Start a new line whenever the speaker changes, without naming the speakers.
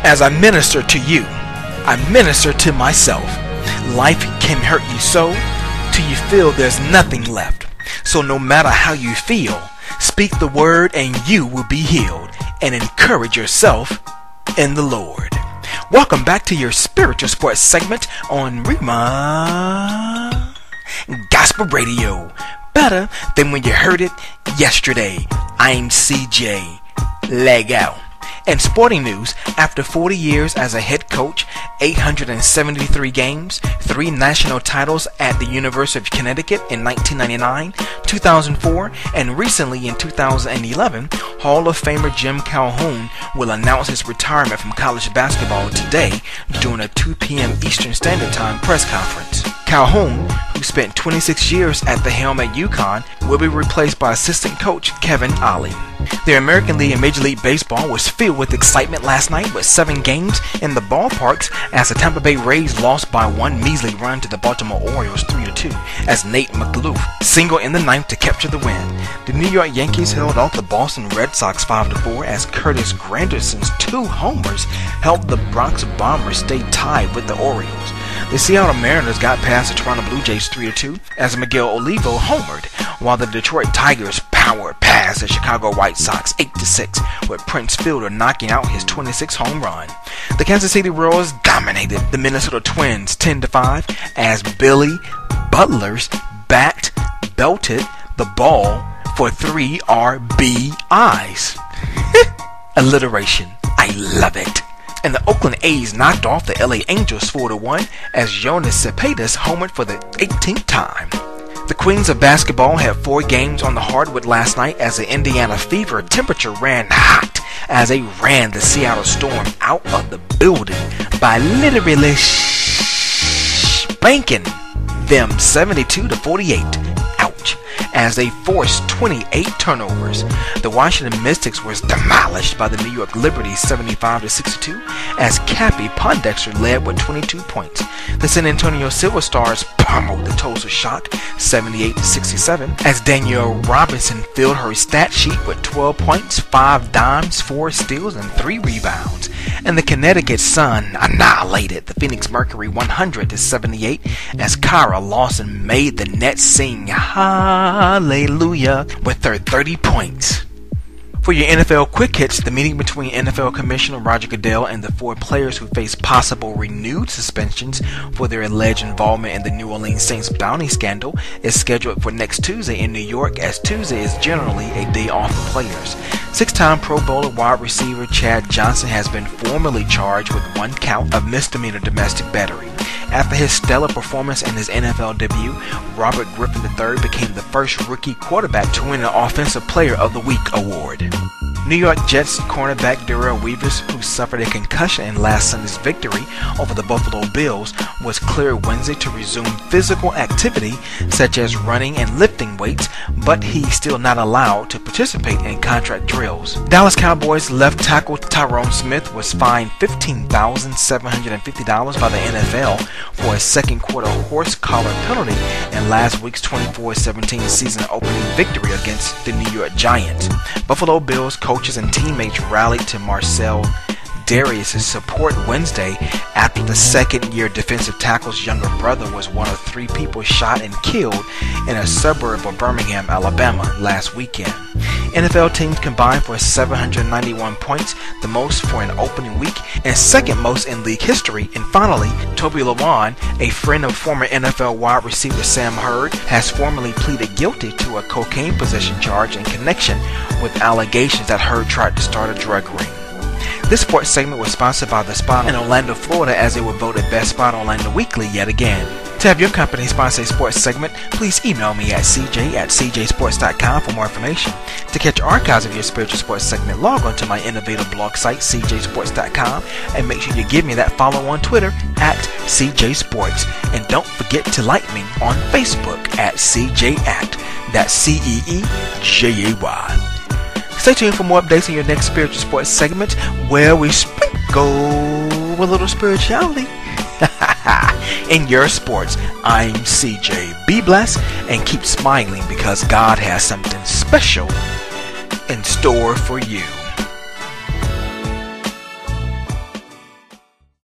As I minister to you, I minister to myself. Life can hurt you so till you feel there's nothing left. So no matter how you feel, speak the word and you will be healed, and encourage yourself in the Lord. Welcome back to your spiritual sports segment on Rima Gospel Radio. Better than when you heard it yesterday. I'm CJ. Leg out. In sporting news, after 40 years as a head coach, 873 games, 3 national titles at the University of Connecticut in 1999, 2004, and recently in 2011, Hall of Famer Jim Calhoun will announce his retirement from college basketball today during a 2 p.m. Eastern Standard Time press conference. Calhoun, who spent 26 years at the helm at UConn, will be replaced by assistant coach Kevin Ollie. The American League and Major League Baseball was filled with excitement last night with 7 games in the ballparks as the Tampa Bay Rays lost by 1 measly run to the Baltimore Orioles 3-2 as Nate McLough singled in the 9th to capture the win. The New York Yankees held off the Boston Red Sox 5-4 as Curtis Granderson's 2 homers helped the Bronx Bombers stay tied with the Orioles. The Seattle Mariners got past the Toronto Blue Jays 3-2 as Miguel Olivo homered, while the Detroit Tigers powered past the Chicago White Sox 8-6, with Prince Fielder knocking out his 26th home run. The Kansas City Royals dominated the Minnesota Twins 10-5 as Billy Butler's bat belted the ball for 3 RBIs. Alliteration. I love it. And the Oakland A's knocked off the LA Angels 4-1 as Jonas Cepedas homered for the 18th time. The Queens of Basketball had 4 games on the hardwood last night as the Indiana Fever temperature ran hot as they ran the Seattle Storm out of the building by literally spanking them 72-48. Ouch. As they forced 28 turnovers. The Washington Mystics was demolished by the New York Liberty 75-62 as Cappy Pondexter led with 22 points. The San Antonio Silver Stars pummeled the Tulsa Shock 78-67 as Danielle Robinson filled her stat sheet with 12 points, 5 dimes, 4 steals, and 3 rebounds. And the Connecticut Sun annihilated the Phoenix Mercury 100-78 as Kyra Lawson made the Nets sing hallelujah with her 30 points. For your NFL quick hits, the meeting between NFL Commissioner Roger Goodell and the 4 players who face possible renewed suspensions for their alleged involvement in the New Orleans Saints bounty scandal is scheduled for next Tuesday in New York, as Tuesday is generally a day off for players. 6-time Pro Bowler wide receiver Chad Johnson has been formally charged with 1 count of misdemeanor domestic battery. After his stellar performance in his NFL debut, Robert Griffin III became the first rookie quarterback to win an Offensive Player of the Week award. New York Jets cornerback Darrell Weavers, who suffered a concussion in last Sunday's victory over the Buffalo Bills, was cleared Wednesday to resume physical activity such as running and lifting weights, but he's still not allowed to participate in contract drills. Dallas Cowboys left tackle Tyrone Smith was fined $15,750 by the NFL for a second quarter horse collar penalty in last week's 24-17 season opening victory against the New York Giants. Buffalo Bills coaches and teammates rallied to Marcel Darius' support Wednesday after the second-year defensive tackle's younger brother was one of 3 people shot and killed in a suburb of Birmingham, Alabama last weekend. NFL teams combined for 791 points, the most for an opening week and second most in league history. And finally, Toby Lewan, a friend of former NFL wide receiver Sam Hurd, has formally pleaded guilty to a cocaine possession charge in connection with allegations that Hurd tried to start a drug ring. This sports segment was sponsored by The Spot in Orlando, Florida, as they were voted Best Spot Orlando Weekly yet again. To have your company sponsor a sports segment, please email me at cj@cjsports.com for more information. To catch archives of your spiritual sports segment, log on to my innovative blog site, cjsports.com, and make sure you give me that follow on Twitter at cjsports. And don't forget to like me on Facebook at cjact. That's CEEJAY. Stay tuned for more updates on your next spiritual sports segment, where we sprinkle a little spirituality in your sports. I'm CJ. Be blessed and keep smiling, because God has something special in store for you.